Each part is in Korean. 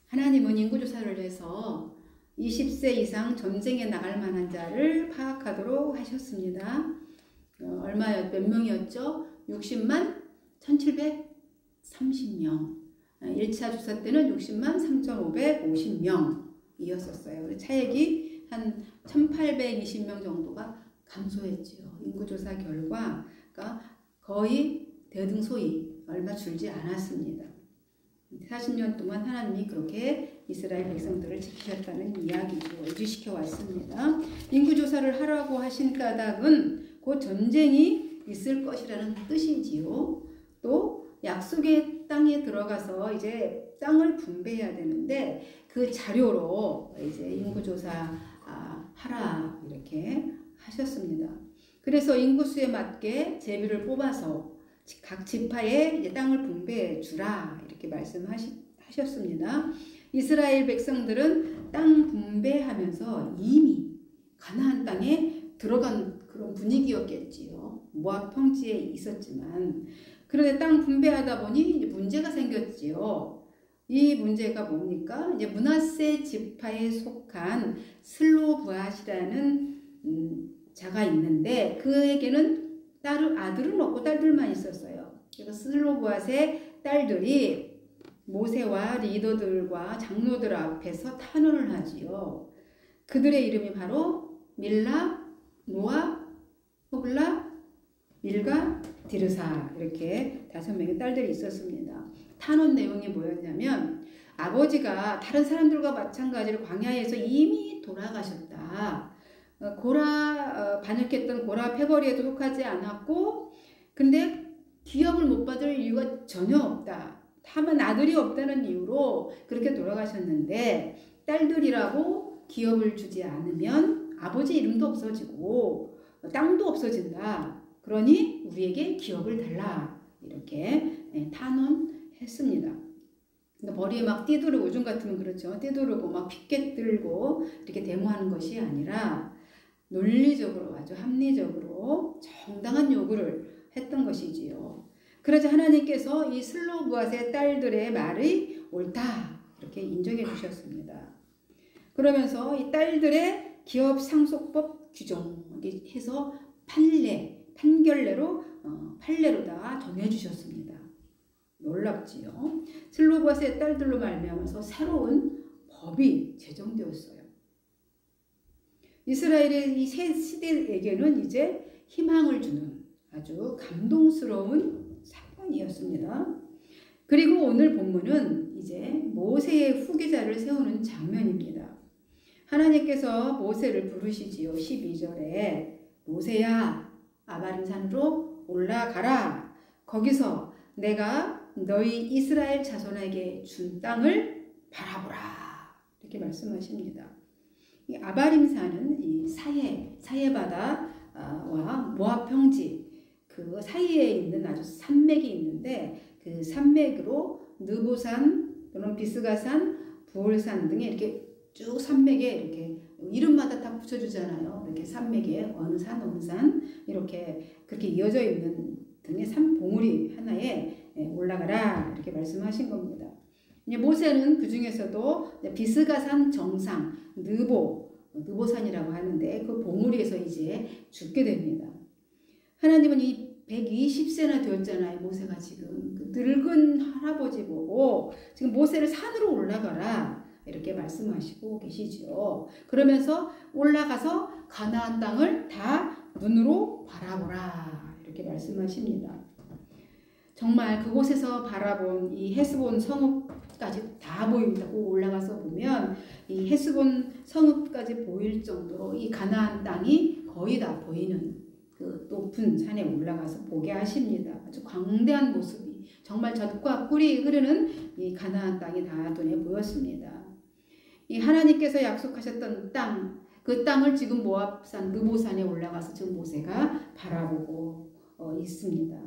하나님은 인구조사를 해서 20세 이상 전쟁에 나갈 만한 자를 파악하도록 하셨습니다. 몇 명이었죠? 60만 1730명. 1차 조사 때는 60만 3550명이었었어요. 차액이 한 1820명 정도가 감소했지요. 인구조사 결과가 거의 대등소이 얼마 줄지 않았습니다. 40년 동안 하나님이 그렇게 이스라엘 백성들을 지키셨다는 이야기죠. 유지시켜 왔습니다. 인구조사를 하라고 하신 까닭은 곧 전쟁이 있을 것이라는 뜻이지요. 또 약속의 땅에 들어가서 이제 땅을 분배해야 되는데 그 자료로 이제 인구조사 하라 이렇게 하셨습니다. 그래서 인구수에 맞게 제비를 뽑아서 각 지파에 이제 땅을 분배해 주라 이렇게 말씀하셨습니다. 이스라엘 백성들은 땅 분배하면서 이미 가나안 땅에 들어간 그런 분위기였겠지요. 모압 평지에 있었지만 그런데 땅 분배하다 보니 이제 문제가 생겼지요. 이 문제가 뭡니까? 이제 므낫세 지파에 속한 슬로브앗이라는 자가 있는데 그에게는 아들은 없고 딸들만 있었어요. 그래서 슬로브앗의 딸들이 모세와 리더들과 장로들 앞에서 탄원을 하지요. 그들의 이름이 바로 밀라, 노아, 호글라, 밀가, 디르사 이렇게 5명의 딸들이 있었습니다. 탄원 내용이 뭐였냐면 아버지가 다른 사람들과 마찬가지로 광야에서 이미 돌아가셨다. 반역했던 고라 패거리에도 속하지 않았고 근데 기업을 못 받을 이유가 전혀 없다. 다만 아들이 없다는 이유로 그렇게 돌아가셨는데 딸들이라고 기업을 주지 않으면 아버지 이름도 없어지고 땅도 없어진다. 그러니 우리에게 기업을 달라. 이렇게 탄원했습니다. 머리에 막 띠두르고 요즘 같으면 그렇죠. 띠두르고 막 피켓 들고 이렇게 데모하는 것이 아니라 논리적으로 아주 합리적으로 정당한 요구를 했던 것이지요. 그러자 하나님께서 이 슬로브앗의 딸들의 말이 옳다 이렇게 인정해 주셨습니다. 그러면서 이 딸들의 기업 상속법 규정 해서 판결례로 판례로다가 정해주셨습니다. 놀랍지요. 슬로브앗의 딸들로 말미암아서 새로운 법이 제정되었어요. 이스라엘의 이 새 시대에게는 이제 희망을 주는 아주 감동스러운 사건이었습니다. 그리고 오늘 본문은 이제 모세의 후계자를 세우는 장면입니다. 하나님께서 모세를 부르시지요. 12절에 모세야 아바림 산으로 올라가라. 거기서 내가 너희 이스라엘 자손에게 준 땅을 바라보라. 이렇게 말씀하십니다. 이 아바림 산은 이 사해바다와 모압 평지 그 사이에 있는 아주 산맥이 있는데 그 산맥으로 느보산 또는 비스가산, 부올산 등의 이렇게 쭉 산맥에 이렇게 이름마다 다 붙여주잖아요. 이렇게 산맥에 어느 산 이렇게 그렇게 이어져 있는 등의 산 봉우리 하나에 올라가라 이렇게 말씀하신 겁니다. 모세는 그 중에서도 비스가산 정상 느보산이라고 하는데 그 봉우리에서 이제 죽게 됩니다. 하나님은 이 120세나 되었잖아요. 모세가 지금 그 늙은 할아버지 보고 지금 모세를 산으로 올라가라 이렇게 말씀하시고 계시죠. 그러면서 올라가서 가나안 땅을 다 눈으로 바라보라 이렇게 말씀하십니다. 정말 그곳에서 바라본 이 헤스본 성읍까지 다 보입니다. 꼭 올라가서 보면 이 헤스본 성읍까지 보일 정도로 이 가나안 땅이 거의 다 보이는 그 높은 산에 올라가서 보게 하십니다. 아주 광대한 모습이 정말 젖과 꿀이 흐르는 이 가나안 땅이 다 눈에 보였습니다. 이 하나님께서 약속하셨던 땅, 그 땅을 지금 모압산 느보산에 올라가서 지금 모세가 바라보고 있습니다.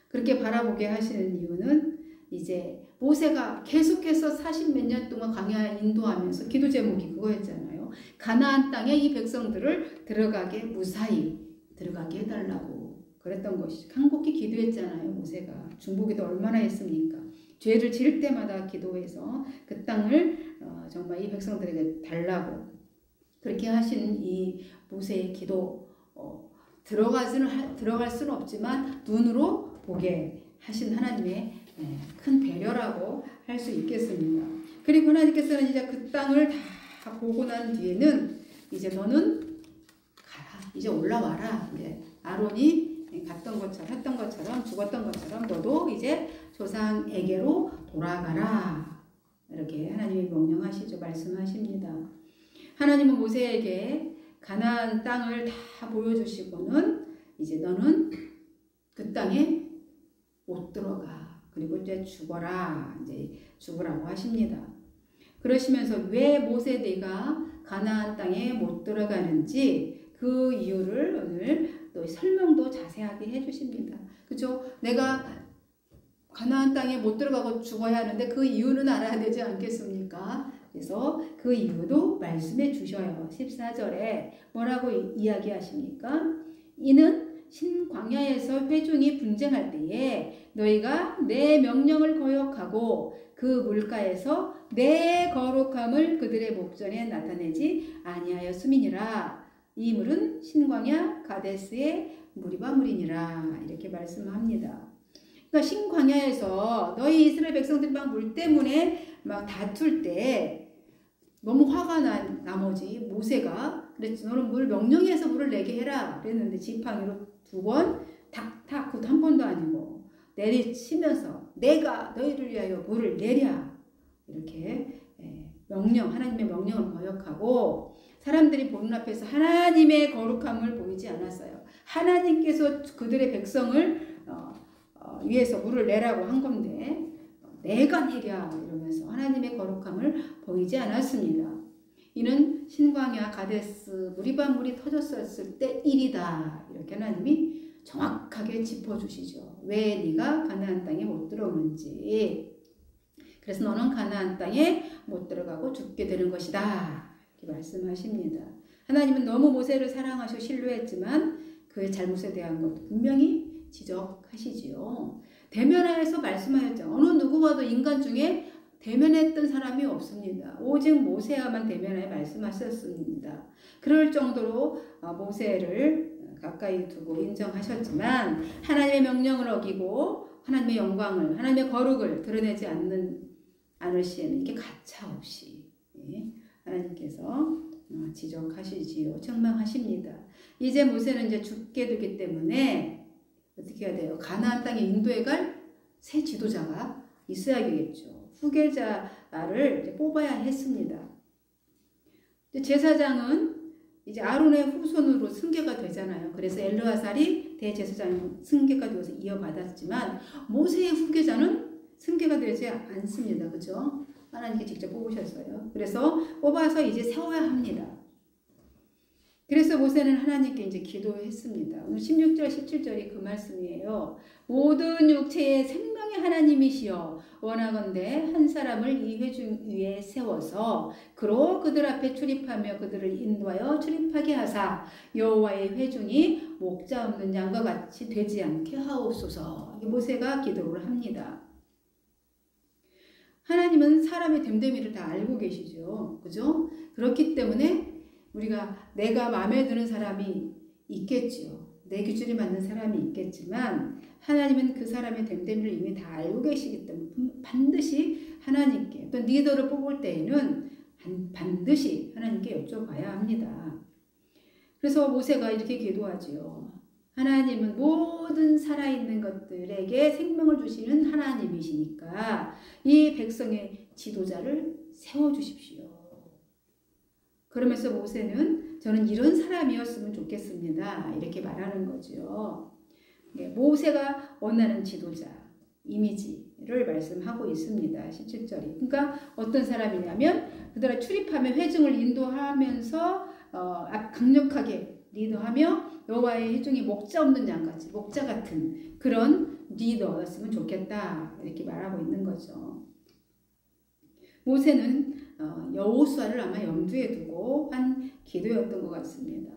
그렇게 바라보게 하시는 이유는 이제 모세가 계속해서 40몇 년 동안 광야 인도하면서 기도 제목이 그거였잖아요. 가나안 땅에 이 백성들을 무사히 들어가게 해달라고 그랬던 것이죠. 간곡히 기도했잖아요. 모세가 중보기도 얼마나 했습니까? 죄를 지을 때마다 기도해서 그 땅을 정말 이 백성들에게 달라고 그렇게 하신 이 모세의 기도 들어갈 수는 없지만 눈으로 보게 하신 하나님의 큰 배려라고 할 수 있겠습니다. 그리고 하나님께서는 이제 그 땅을 다 보고 난 뒤에는 이제 너는 가라. 이제 올라와라. 이제 아론이 했던 것처럼 죽었던 것처럼 너도 이제 조상에게로 돌아가라. 이렇게 하나님이 명령하시죠. 말씀하십니다. 하나님은 모세에게 가나안 땅을 다 보여주시고는 이제 너는 그 땅에 못 들어가. 그리고 이제 죽어라. 이제 죽으라고 하십니다. 그러시면서 왜 모세 네가 가나안 땅에 못 들어가는지 그 이유를 오늘 또 설명도 자세하게 해주십니다. 그죠? 내가 가나안 땅에 못 들어가고 죽어야 하는데 그 이유는 알아야 되지 않겠습니까? 그래서 그 이유도 말씀해 주셔요. 14절에 뭐라고 이야기하십니까? 이는 신광야에서 회중이 분쟁할 때에 너희가 내 명령을 거역하고 그 물가에서 내 거룩함을 그들의 목전에 나타내지 아니하였음이니라. 이 물은 신광야 가데스의 무리바 물이니라. 이렇게 말씀합니다. 그러니까 신광야에서 너희 이스라엘 백성들 막 물 때문에 막 다툴 때 너무 화가 난 나머지 모세가 그랬지. 너는 물 명령해서 물을 내게 해라. 그랬는데 지팡이로 2번 탁탁 그것도 한 번도 아니고 내리치면서 내가 너희를 위하여 물을 내랴. 이렇게 하나님의 명령을 거역하고 사람들이 보는 앞에서 하나님의 거룩함을 보이지 않았어요. 하나님께서 그들의 백성을 위해서 물을 내라고 한 건데 내가 내랴 이러면서 하나님의 거룩함을 보이지 않았습니다. 이는 신광야 가데스 무리바 물이 터졌었을 때 일이다. 이렇게 하나님이 정확하게 짚어주시죠. 왜 네가 가나안 땅에 못 들어오는지. 그래서 너는 가나안 땅에 못 들어가고 죽게 되는 것이다. 이렇게 말씀하십니다. 하나님은 너무 모세를 사랑하시고 신뢰했지만 그의 잘못에 대한 것도 분명히 지적하시지요. 대면하여서 말씀하였죠. 어느 누구와도 인간 중에 대면했던 사람이 없습니다. 오직 모세와만 대면하여 말씀하셨습니다. 그럴 정도로 모세를 가까이 두고 인정하셨지만 하나님의 명령을 어기고 하나님의 영광을 하나님의 거룩을 드러내지 않을 시에는 이렇게 가차없이 하나님께서 지적하시지요. 책망하십니다. 이제 모세는 이제 죽게 되기 때문에 어떻게 해야 돼요? 가나안 땅에 인도해 갈 새 지도자가 있어야겠죠. 후계자를 이제 뽑아야 했습니다. 제사장은 이제 아론의 후손으로 승계가 되잖아요. 그래서 엘르아살이 대제사장 승계가 되어서 이어받았지만 모세의 후계자는 승계가 되지 않습니다. 그렇죠? 하나님께 직접 뽑으셨어요. 그래서 뽑아서 이제 세워야 합니다. 그래서 모세는 하나님께 이제 기도했습니다. 오늘 16절, 17절이 그 말씀이에요. 모든 육체의 생명의 하나님이시여 원하건대 한 사람을 이 회중 위에 세워서 그로 그들 앞에 출입하며 그들을 인도하여 출입하게 하사 여호와의 회중이 목자 없는 양과 같이 되지 않게 하옵소서. 모세가 기도를 합니다. 하나님은 사람의 됨됨이를 다 알고 계시죠. 그죠? 그렇기 때문에 우리가 내가 마음에 드는 사람이 있겠지요. 내 기준이 맞는 사람이 있겠지만 하나님은 그 사람의 됨됨이를 이미 다 알고 계시기 때문에 반드시 하나님께 또 리더를 뽑을 때에는 반드시 하나님께 여쭤봐야 합니다. 그래서 모세가 이렇게 기도하지요. 하나님은 모든 살아있는 것들에게 생명을 주시는 하나님이시니까 이 백성의 지도자를 세워주십시오. 그러면서 모세는 저는 이런 사람이었으면 좋겠습니다. 이렇게 말하는 거죠. 모세가 원하는 지도자, 이미지를 말씀하고 있습니다. 17절이. 그러니까 어떤 사람이냐면 그들을 출입하며 회중을 인도하면서 강력하게 리더하며 여호와의 회중이 목자 없는 양같이 목자 같은 그런 리더였으면 좋겠다. 이렇게 말하고 있는 거죠. 모세는 여호수아를 아마 염두에 두고 한 기도였던 것 같습니다.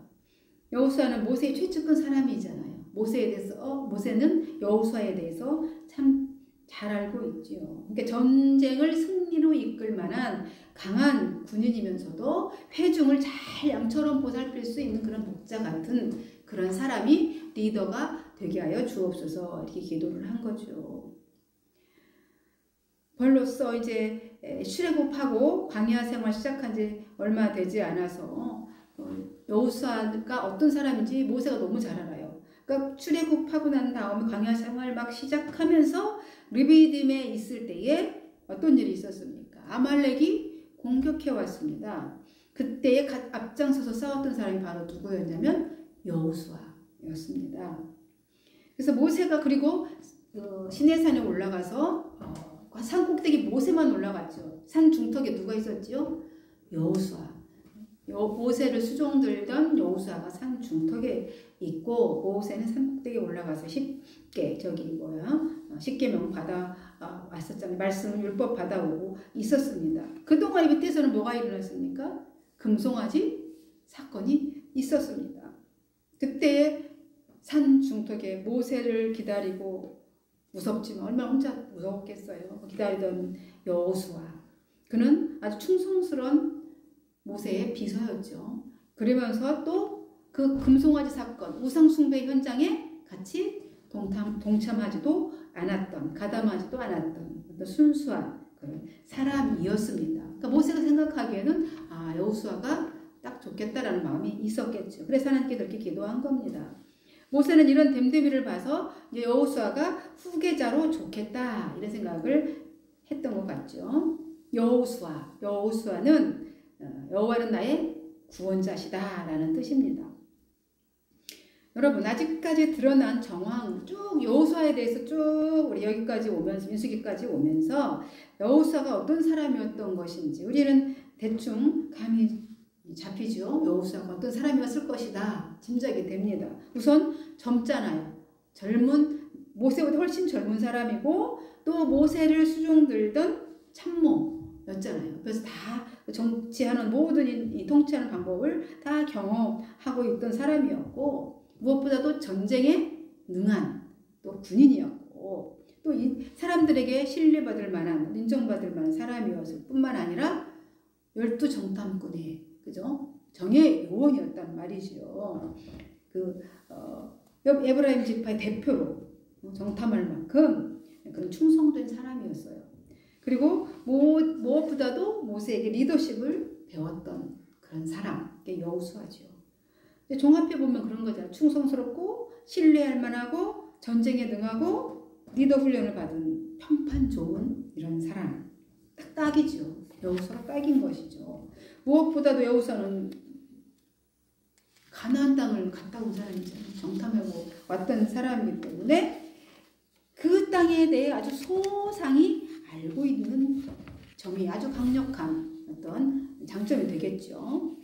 여호수아는 모세의 최측근 사람이잖아요. 모세는 여호수아에 대해서 참 잘 알고 있지요. 그러니까 전쟁을 승리로 이끌 만한 강한 군인이면서도 회중을 잘 양처럼 보살필 수 있는 그런 목자 같은 그런 사람이 리더가 되게 하여 주옵소서 이렇게 기도를 한 거죠. 벌로써 이제 출애굽하고 광야 생활 시작한 지 얼마 되지 않아서 여호수아가 어떤 사람인지 모세가 너무 잘 알아요. 그러니까 출애굽하고 난 다음에 광야 생활 막 시작하면서 르비딤에 있을 때에 어떤 일이 있었습니까? 아말렉이 공격해 왔습니다. 그때에 앞장서서 싸웠던 사람이 바로 누구였냐면 여호수아였습니다. 그래서 모세가 그리고 시내산에 올라가서 산 꼭대기 모세만 올라갔죠. 산 중턱에 누가 있었지요? 여호수아. 모세를 수종들던 여호수아가 산 중턱에 있고 모세는 산 꼭대기에 올라가서 십계명 받아 왔었잖아요. 말씀 율법 받아오고 있었습니다. 그동안 밑에서는 뭐가 일어났습니까? 금송아지 사건이 있었습니다. 그때 산 중턱에 모세를 기다리고 무섭지만 얼마나 혼자 무서웠겠어요. 기다리던 여호수아. 그는 아주 충성스러운 모세의 비서였죠. 그러면서 또 그 금송아지 사건, 우상숭배 현장에 같이 동참하지도 않았던, 가담하지도 않았던 어떤 순수한 그런 사람이었습니다. 그러니까 모세가 생각하기에는 여호수아가 딱 좋겠다라는 마음이 있었겠죠. 그래서 하나님께 그렇게 기도한 겁니다. 모세는 이런 됨됨이를 봐서 여호수아가 후계자로 좋겠다 이런 생각을 했던 것 같죠. 여호수아는 여호와는 나의 구원자시다 라는 뜻입니다. 여러분 아직까지 드러난 정황 쭉 여호수아에 대해서 쭉 우리 여기까지 오면서 민수기까지 오면서 여호수아가 어떤 사람이었던 것인지 우리는 대충 감이 잡히죠. 여호수아가 어떤 사람이었을 것이다 짐작이 됩니다. 우선 젊잖아요. 모세보다 훨씬 젊은 사람이고 또 모세를 수종들던 참모였잖아요. 그래서 다 정치하는 모든 이 통치하는 방법을 다 경험하고 있던 사람이었고 무엇보다도 전쟁에 능한 또 군인이었고 또 이 사람들에게 신뢰받을 만한 인정받을 만한 사람이었을 뿐만 아니라 12정탐꾼의 그죠? 정의 요원이었단 말이죠. 에브라임 지파의 대표로 정탐할 만큼 그런 충성된 사람이었어요. 그리고 무엇보다도 모세에게 리더십을 배웠던 그런 사람, 그게 여호수아죠. 종합해 보면 그런 거잖아요. 충성스럽고 신뢰할 만하고 전쟁에 능하고 리더 훈련을 받은 평판 좋은 이런 사람. 딱이죠. 여호수아가 딱인 것이죠. 무엇보다도 여호수아는 가나안 땅을 갔다 온 사람이잖아요. 정탐하고 왔던 사람이기 때문에 그 땅에 대해 아주 소상히 알고 있는 점이 아주 강력한 어떤 장점이 되겠죠.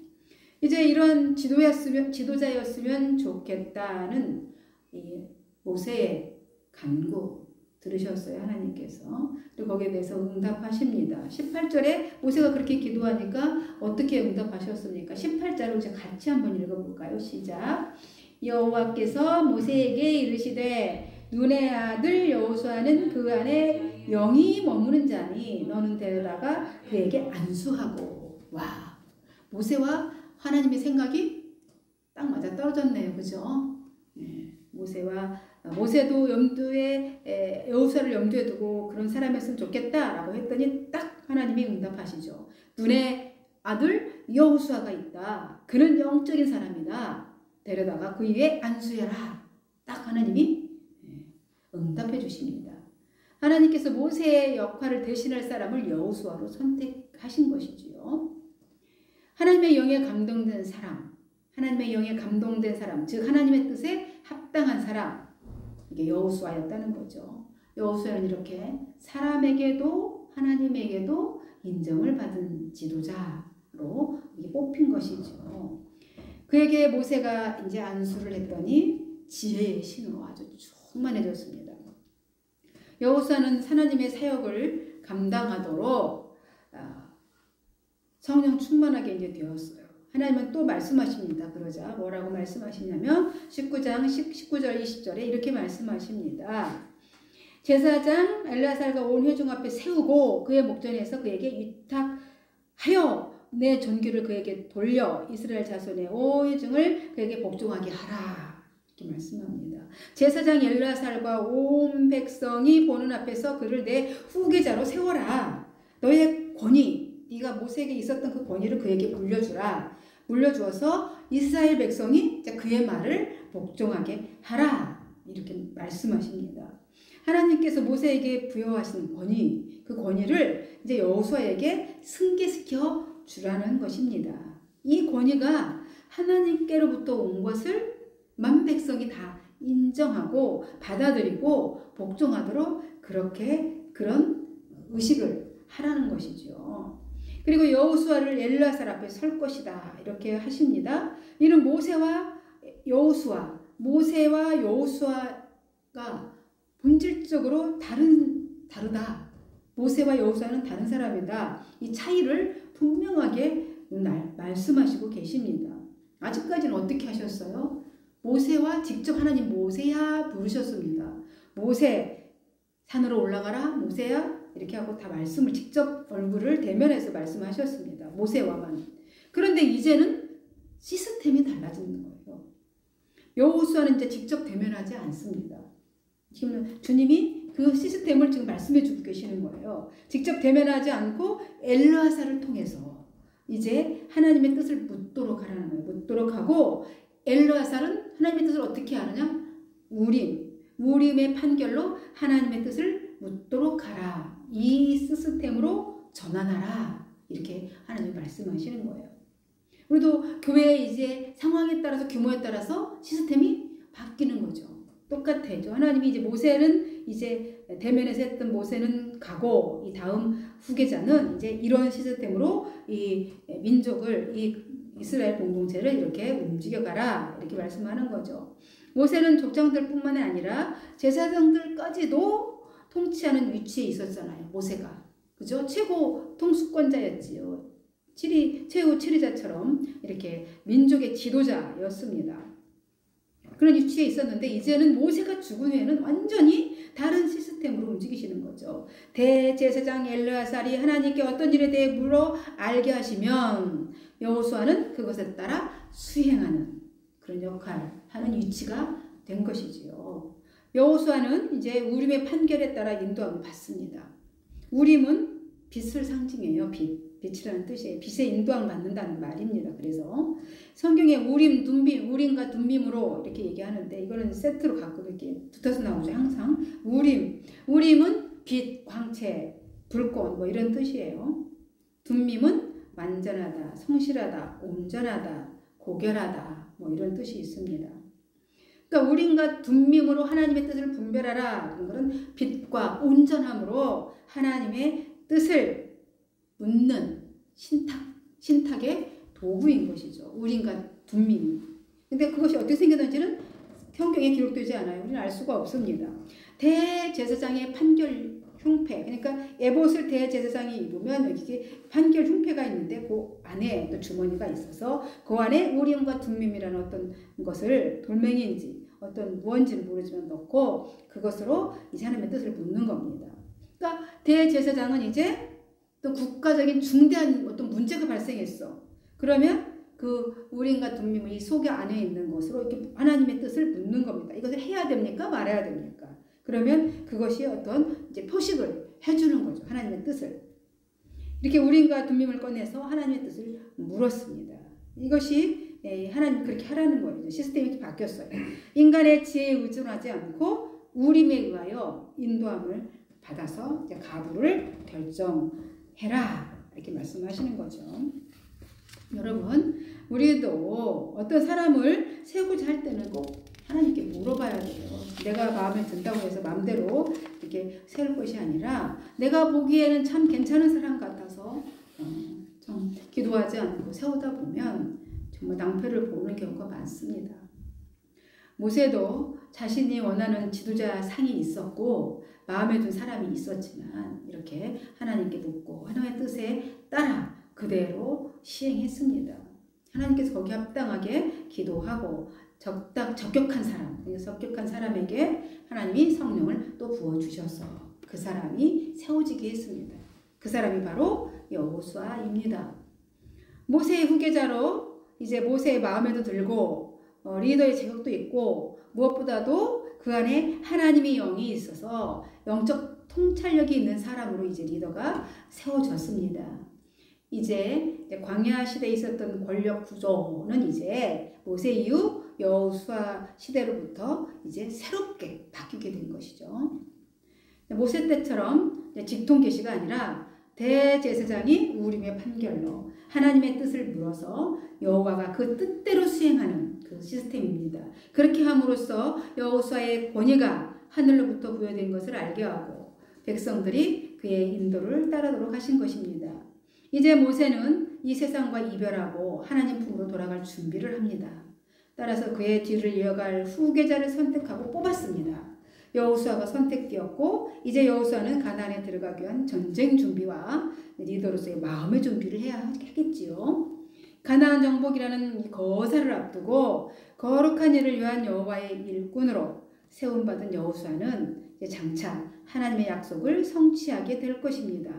이제 이런 지도자였으면 좋겠다는 이 모세의 간구 들으셨어요, 하나님께서. 그리고 거기에 대해서 응답하십니다. 18절에 모세가 그렇게 기도하니까 어떻게 응답하셨습니까? 18절을 이제 같이 한번 읽어볼까요? 시작. 여호와께서 모세에게 이르시되 눈의 아들 여호수아는 그 안에 영이 머무는 자니 너는 데려다가 그에게 안수하고. 와, 모세와 하나님의 생각이 딱 맞아 떨어졌네요. 그죠? 네, 모세도 여호수아를 염두에 두고 그런 사람이었으면 좋겠다라고 했더니 딱 하나님이 응답하시죠. 눈의 아들 여호수아가 있다. 그는 영적인 사람이다. 데려다가 그 위에 안수해라. 딱 하나님이 응답해 주십니다. 하나님께서 모세의 역할을 대신할 사람을 여호수아로 선택하신 것이지요. 하나님의 영에 감동된 사람, 즉 하나님의 뜻에 합당한 사람, 이게 여호수아였다는 거죠. 여호수아는 이렇게 사람에게도 하나님에게도 인정을 받은 지도자로 뽑힌 것이죠. 그에게 모세가 이제 안수를 했더니 지혜의 신으로 아주 충만해졌습니다. 여호수아는 하나님의 사역을 감당하도록 성령 충만하게 이제 되었어요. 하나님은 또 말씀하십니다. 그러자 뭐라고 말씀하시냐면 19절 20절에 이렇게 말씀하십니다. 제사장 엘르아살과 온 회중 앞에 세우고 그의 목전에서 그에게 위탁하여 내 존귀를 그에게 돌려 이스라엘 자손의 온 회중을 그에게 복종하게 하라. 이렇게 말씀합니다. 제사장 엘르아살과 온 백성이 보는 앞에서 그를 내 후계자로 세워라. 너의 권위, 네가 모세에게 있었던 그 권위를 그에게 물려주라. 물려주어서 이스라엘 백성이 그의 말을 복종하게 하라. 이렇게 말씀하십니다. 하나님께서 모세에게 부여하신 권위, 그 권위를 이제 여호수아에게 승계시켜 주라는 것입니다. 이 권위가 하나님께로부터 온 것을 만 백성이 다 인정하고 받아들이고 복종하도록 그런 의식을 하라는 것이죠. 그리고 여호수아를 엘르아살 앞에 설 것이다. 이렇게 하십니다. 이는 모세와 여호수아가 본질적으로 다르다. 모세와 여호수아는 다른 사람이다. 이 차이를 분명하게 말씀하시고 계십니다. 아직까지는 어떻게 하셨어요? 모세와 직접 하나님 모세야 부르셨습니다. 모세 산으로 올라가라. 모세야 이렇게 하고 다 말씀을 직접 얼굴을 대면해서 말씀하셨습니다. 모세와만. 그런데 이제는 시스템이 달라지는 거예요. 여호수아는 이제 직접 대면하지 않습니다. 지금 주님이 그 시스템을 지금 말씀해 주고 계시는 거예요. 직접 대면하지 않고 엘르아살을 통해서 이제 하나님의 뜻을 묻도록 하라는 거예요. 묻도록 하고 엘르아살은 하나님의 뜻을 어떻게 하느냐? 우림의 판결로 하나님의 뜻을 묻도록 하라. 이 시스템으로 전환하라. 이렇게 하나님이 말씀하시는 거예요. 우리도 교회의 이제 상황에 따라서 규모에 따라서 시스템이 바뀌는 거죠. 똑같아요. 하나님이 이제 모세는 이제 대면에서 했던 모세는 가고 이 다음 후계자는 이제 이런 시스템으로 이 민족을 이 이스라엘 공동체를 이렇게 움직여가라. 이렇게 말씀하는 거죠. 모세는 족장들뿐만 아니라 제사장들까지도 통치하는 위치에 있었잖아요. 모세가. 그죠? 최고 통수권자였지요. 최고 치리자처럼 이렇게 민족의 지도자였습니다. 그런 위치에 있었는데 이제는 모세가 죽은 후에는 완전히 다른 시스템으로 움직이시는 거죠. 대제사장 엘르아살이 하나님께 어떤 일에 대해 물어 알게 하시면 여호수아는 그것에 따라 수행하는 그런 역할을 하는 위치가 된 것이지요. 여호수아는 이제 우림의 판결에 따라 인도함을 받습니다. 우림은 빛을 상징해요. 빛이라는 뜻이에요. 빛에 인도함을 받는다는 말입니다. 그래서 성경에 우림과 둠밈으로 이렇게 얘기하는데 이거는 세트로 가끔 이렇게 붙어서 나오죠. 항상 우림은 빛, 광채, 불꽃 뭐 이런 뜻이에요. 둠밈은 완전하다, 성실하다, 온전하다, 고결하다 뭐 이런 뜻이 있습니다. 그러니까 우림과 둠밈으로 하나님의 뜻을 분별하라. 그런 것은 빛과 온전함으로 하나님의 뜻을 묻는 신탁의 도구인 것이죠. 우림과 둠밈이. 근데 그것이 어떻게 생겼는지는 성경에 기록되지 않아요. 우리는 알 수가 없습니다. 대제사장의 판결 흉패, 그러니까 에봇을 대제사장이 입으면 여기 판결 흉패가 있는데 그 안에 또 주머니가 있어서 그 안에 우림과 둠밈이라는 어떤 것을 돌멩이인지 어떤 무언지는 모르지만 넣고 그것으로 이제 하나님의 뜻을 묻는 겁니다. 그러니까 대제사장은 이제 또 국가적인 중대한 어떤 문제가 발생했어. 그러면 그 우림과 둠밈의 이 속 안에 있는 것으로 이렇게 하나님의 뜻을 묻는 겁니다. 이것을 해야 됩니까? 말아야 됩니까? 그러면 그것이 어떤 이제 표식을 해주는 거죠. 하나님의 뜻을. 이렇게 우림과 둠밈을 꺼내서 하나님의 뜻을 물었습니다. 이것이 하나님 그렇게 하라는 거예요. 시스템이 바뀌었어요. 인간의 지혜에 의존하지 않고 우림에 의하여 인도함을 받아서 가부를 결정해라. 이렇게 말씀하시는 거죠. 여러분, 우리도 어떤 사람을 세우고자 할 때는 꼭 하나님께 물어봐야 돼요. 내가 마음에 든다고 해서 마음대로 이렇게 세울 것이 아니라 내가 보기에는 참 괜찮은 사람 같아서 좀 기도하지 않고 세우다 보면 정말 낭패를 보는 경우가 많습니다. 모세도 자신이 원하는 지도자 상이 있었고 마음에 든 사람이 있었지만 이렇게 하나님께 묻고 하나님의 뜻에 따라 그대로 시행했습니다. 하나님께서 거기에 합당하게 기도하고 적격한 사람, 적격한 사람에게 하나님이 성령을 또 부어주셔서 그 사람이 세워지게 했습니다. 그 사람이 바로 여호수아입니다. 모세의 후계자로 이제 모세의 마음에도 들고 리더의 자격도 있고 무엇보다도 그 안에 하나님의 영이 있어서 영적 통찰력이 있는 사람으로 이제 리더가 세워졌습니다. 이제 광야 시대에 있었던 권력 구조는 이제 모세 이후 여호수아 시대로부터 이제 새롭게 바뀌게 된 것이죠. 모세 때처럼 직통 계시가 아니라 대제사장이 우림의 판결로 하나님의 뜻을 물어서 여호와가 그 뜻대로 수행하는 그 시스템입니다. 그렇게 함으로써 여호수아의 권위가 하늘로부터 부여된 것을 알게 하고 백성들이 그의 인도를 따르도록 하신 것입니다. 이제 모세는 이 세상과 이별하고 하나님 품으로 돌아갈 준비를 합니다. 따라서 그의 뒤를 이어갈 후계자를 선택하고 뽑았습니다. 여호수아가 선택되었고 이제 여호수아는 가나안에 들어가기 위한 전쟁 준비와 리더로서의 마음의 준비를 해야 하겠지요. 가나안 정복이라는 이 거사를 앞두고 거룩한 일을 위한 여호와의 일꾼으로 세움받은 여호수아는 장차 하나님의 약속을 성취하게 될 것입니다.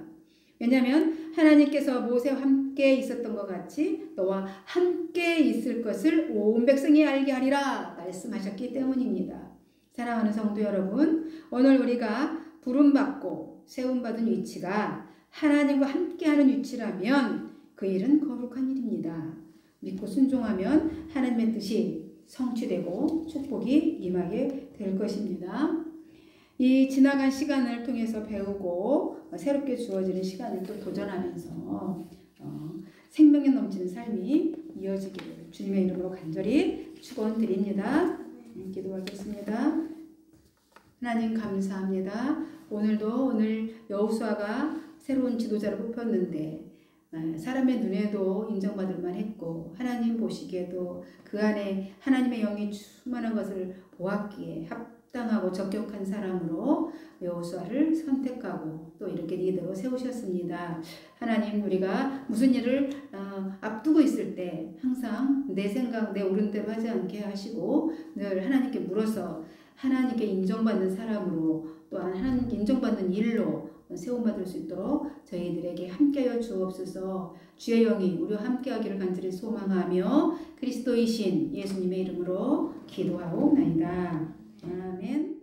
왜냐하면 하나님께서 모세와 함께 있었던 것 같이 너와 함께 있을 것을 온 백성이 알게 하리라 말씀하셨기 때문입니다. 사랑하는 성도 여러분, 오늘 우리가 부름받고 세움받은 위치가 하나님과 함께하는 위치라면 그 일은 거룩한 일입니다. 믿고 순종하면 하나님의 뜻이 성취되고 축복이 임하게 될 것입니다. 이 지나간 시간을 통해서 배우고 새롭게 주어지는 시간을 또 도전하면서 생명에 넘치는 삶이 이어지기를 주님의 이름으로 간절히 축원드립니다. 기도하겠습니다. 하나님 감사합니다. 오늘 여호수아가 새로운 지도자를 뽑혔는데 사람의 눈에도 인정받을 만했고 하나님 보시기에도 그 안에 하나님의 영이 충만한 것을 보았기에 합당하고 적격한 사람으로 여호수아를 선택하고 또 이렇게 리더로 세우셨습니다. 하나님, 우리가 무슨 일을 앞두고 있을 때 항상 내 생각, 내 옳은 대로 하지 않게 하시고 늘 하나님께 물어서 하나님께 인정받는 사람으로 또한 하나님께 인정받는 일로 세움받을 수 있도록 저희들에게 함께하여 주옵소서. 주의 영이 우리와 함께하기를 간절히 소망하며 그리스도이신 예수님의 이름으로 기도하옵나이다. 아멘.